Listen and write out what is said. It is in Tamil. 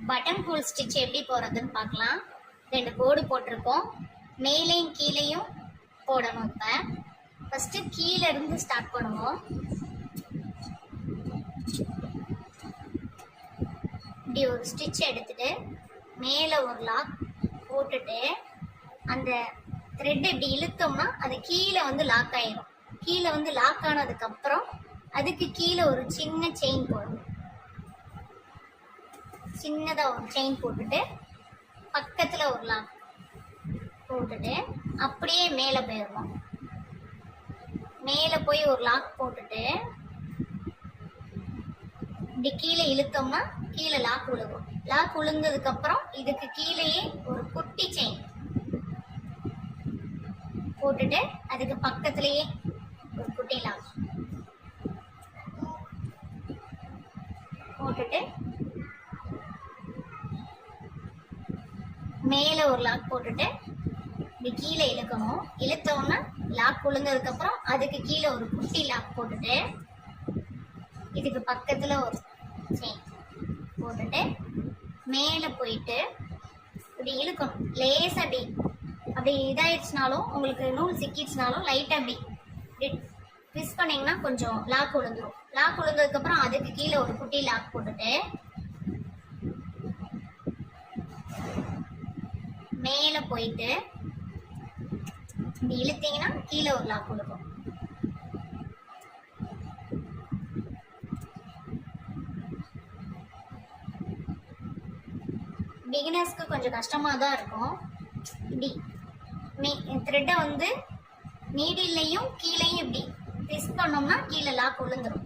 பட்டன் ஹோல் ஸ்டிச் எப்படி போறதுன்னு பார்க்கலாம். 2 கோடு போட்டிருக்கோம், மேலேயும் கீழேயும் போடணும். இப்போ ஃபர்ஸ்ட் கீழே இருந்து ஸ்டார்ட் பண்ணுவோம். இப்படி ஒரு ஸ்டிச் எடுத்துட்டு மேலே ஒரு லாக் போட்டுட்டு அந்த த்ரெட் இப்படி இழுத்தோம்னா அது கீழே வந்து லாக் ஆயிடும். கீழே வந்து லாக் ஆனதுக்கு அப்புறம் அதுக்கு கீழே ஒரு சின்ன செயின் போடணும். சின்னதா ஒரு செயின் போட்டுட்டு பக்கத்துல ஒரு லாக் போட்டுட்டு அப்படியே மேலே போயிடுவோம். மேலே போய் ஒரு லாக் போட்டுட்டு இப்படி கீழே இழுத்தோம்னா கீழே லாக் விழுகும். லாக் விழுந்ததுக்கு அப்புறம் இதுக்கு கீழேயே ஒரு குட்டி செயின் போட்டுட்டு அதுக்கு பக்கத்திலேயே ஒரு குட்டி லாக் போட்டுட்டு மேலே ஒரு லாக் போட்டுட்டு இப்படி கீழே இழுக்கணும். இழுத்தோம்னா லாக் விழுந்ததுக்கு அப்புறம் அதுக்கு கீழே ஒரு குட்டி லாக் போட்டுட்டு இதுக்கு பக்கத்துல ஒரு செயின் போட்டுட்டு மேலே போயிட்டு இப்படி இழுக்கணும். லேசா அப்படி இதாயிடுச்சுனாலும் உங்களுக்கு நூல் சிக்கிடுச்சுனாலும் லைட்டா அப்படி ட்விஸ்ட் பண்ணீங்கன்னா கொஞ்சம் லாக் விழுந்துடும். லாக் விழுந்ததுக்கு அப்புறம் அதுக்கு கீழே ஒரு குட்டி லாக் போட்டுட்டு மேலே போயிட்டு இப்படி இழுத்தீங்கன்னா கீழே ஒரு லாக் கொடுக்கும். பிகினர்ஸ்க்கு கொஞ்சம் கஷ்டமா தான் இருக்கும். இப்படி த்ரெட்டை வந்து நீடில்லையும் கீழேயும் இப்படி ட்விஸ்ட் பண்ணோம்னா கீழே லாக் விழுந்துடும்.